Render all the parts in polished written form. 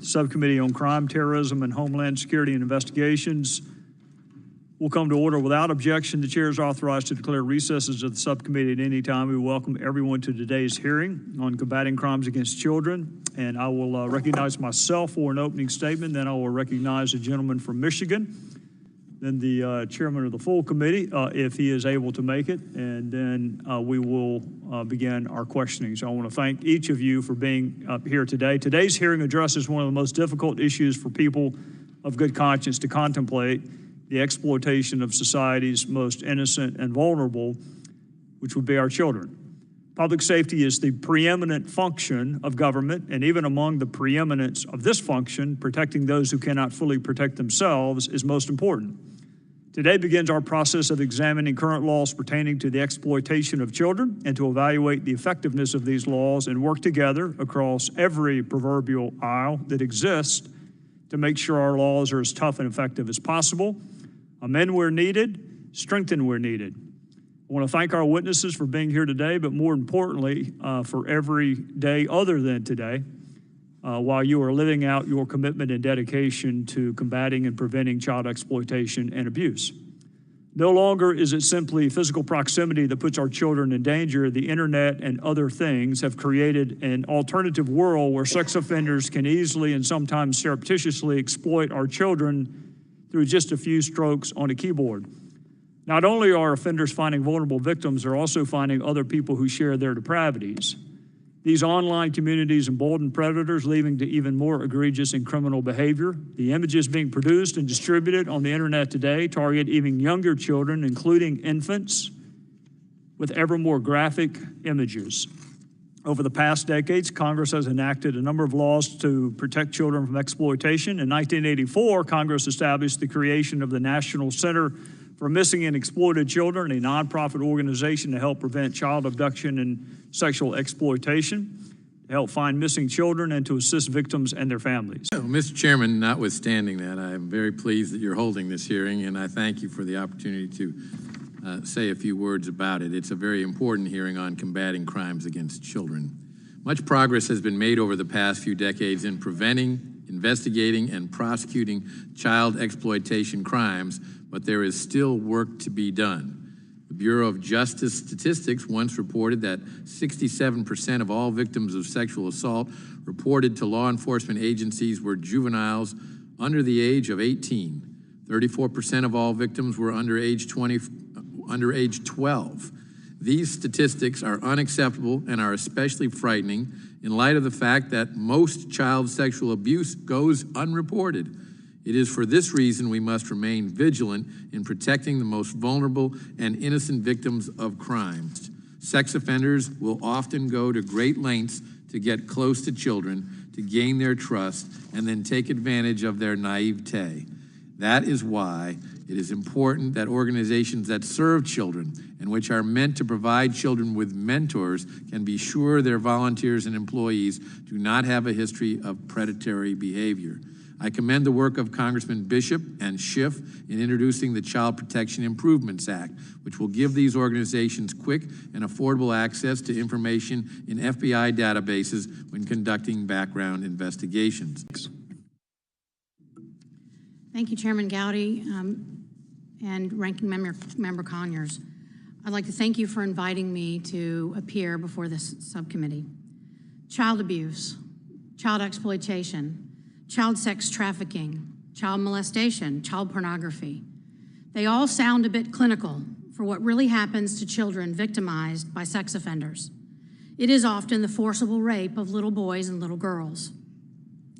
Subcommittee on Crime, Terrorism, and Homeland Security and Investigations will come to order without objection. The chair is authorized to declare recesses of the subcommittee at any time. We welcome everyone to today's hearing on combating crimes against children. And I will recognize myself for an opening statement. Then I will recognize a gentleman from Michigan. Then the chairman of the full committee, if he is able to make it. And then we will begin our questioning. So I want to thank each of you for being up here today. Today's hearing addresses one of the most difficult issues for people of good conscience to contemplate: the exploitation of society's most innocent and vulnerable, which would be our children. Public safety is the preeminent function of government, and even among the preeminence of this function, protecting those who cannot fully protect themselves is most important. Today begins our process of examining current laws pertaining to the exploitation of children and to evaluate the effectiveness of these laws and work together across every proverbial aisle that exists to make sure our laws are as tough and effective as possible. Amend where needed, strengthen where needed. I want to thank our witnesses for being here today, but more importantly, for every day other than today, while you are living out your commitment and dedication to combating and preventing child exploitation and abuse. No longer is it simply physical proximity that puts our children in danger. The internet and other things have created an alternative world where sex offenders can easily and sometimes surreptitiously exploit our children through just a few strokes on a keyboard. Not only are offenders finding vulnerable victims, they're also finding other people who share their depravities. These online communities embolden predators, leading to even more egregious and criminal behavior. The images being produced and distributed on the internet today target even younger children, including infants, with ever more graphic images. Over the past decades, Congress has enacted a number of laws to protect children from exploitation. In 1984, Congress established the creation of the National Center for Missing and Exploited Children, a nonprofit organization to help prevent child abduction and sexual exploitation, to help find missing children and to assist victims and their families. Well, Mr. Chairman, notwithstanding that, I am very pleased that you're holding this hearing, and I thank you for the opportunity to say a few words about it. It's a very important hearing on combating crimes against children. Much progress has been made over the past few decades in preventing, investigating, and prosecuting child exploitation crimes, but there is still work to be done. The Bureau of Justice Statistics once reported that 67% of all victims of sexual assault reported to law enforcement agencies were juveniles under the age of 18. 34% of all victims were under age 12. These statistics are unacceptable and are especially frightening in light of the fact that most child sexual abuse goes unreported. It is for this reason we must remain vigilant in protecting the most vulnerable and innocent victims of crime. Sex offenders will often go to great lengths to get close to children, to gain their trust, and then take advantage of their naivete. That is why it is important that organizations that serve children and which are meant to provide children with mentors can be sure their volunteers and employees do not have a history of predatory behavior. I commend the work of Congressman Bishop and Schiff in introducing the Child Protection Improvements Act, which will give these organizations quick and affordable access to information in FBI databases when conducting background investigations. Thank you, Chairman Gowdy and Ranking Member Conyers. I'd like to thank you for inviting me to appear before this subcommittee. Child abuse, child exploitation, child sex trafficking, child molestation, child pornography. They all sound a bit clinical for what really happens to children victimized by sex offenders. It is often the forcible rape of little boys and little girls.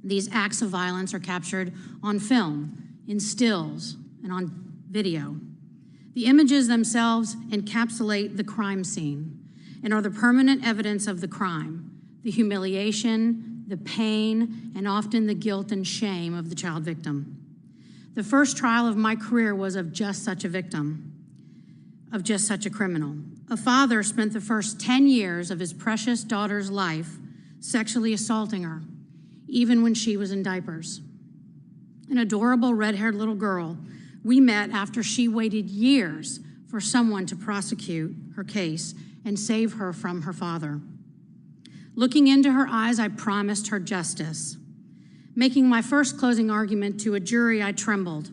These acts of violence are captured on film, in stills, and on video. The images themselves encapsulate the crime scene and are the permanent evidence of the crime, the humiliation, the pain, and often the guilt and shame of the child victim. The first trial of my career was of just such a victim, of just such a criminal. A father spent the first 10 years of his precious daughter's life sexually assaulting her, even when she was in diapers. An adorable red-haired little girl we met after she waited years for someone to prosecute her case and save her from her father. Looking into her eyes, I promised her justice. Making my first closing argument to a jury, I trembled,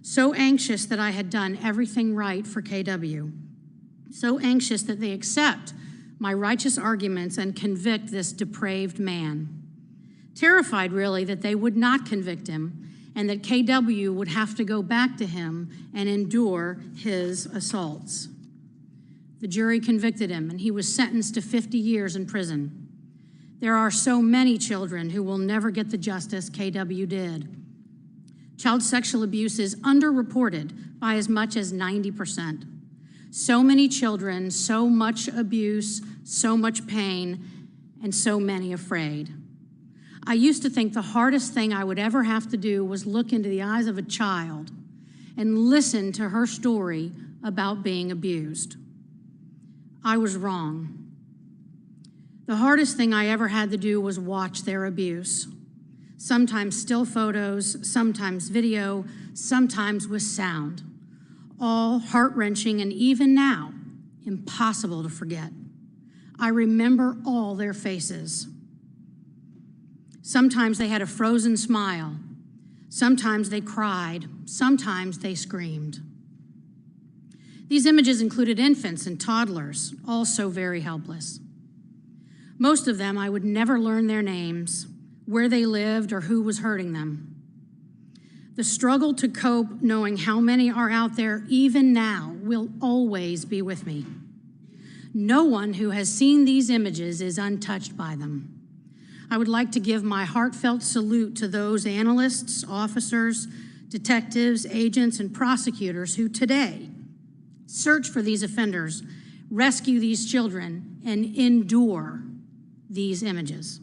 so anxious that I had done everything right for KW, so anxious that they accept my righteous arguments and convict this depraved man. Terrified, really, that they would not convict him and that KW would have to go back to him and endure his assaults. The jury convicted him, and he was sentenced to 50 years in prison. There are so many children who will never get the justice KW did. Child sexual abuse is underreported by as much as 90%. So many children, so much abuse, so much pain, and so many afraid. I used to think the hardest thing I would ever have to do was look into the eyes of a child and listen to her story about being abused. I was wrong. The hardest thing I ever had to do was watch their abuse. Sometimes still photos, sometimes video, sometimes with sound. All heart-wrenching and even now, impossible to forget. I remember all their faces. Sometimes they had a frozen smile. Sometimes they cried. Sometimes they screamed. These images included infants and toddlers, also very helpless. Most of them, I would never learn their names, where they lived, or who was hurting them. The struggle to cope, knowing how many are out there even now, will always be with me. No one who has seen these images is untouched by them. I would like to give my heartfelt salute to those analysts, officers, detectives, agents, and prosecutors who today search for these offenders, rescue these children, and endure these images.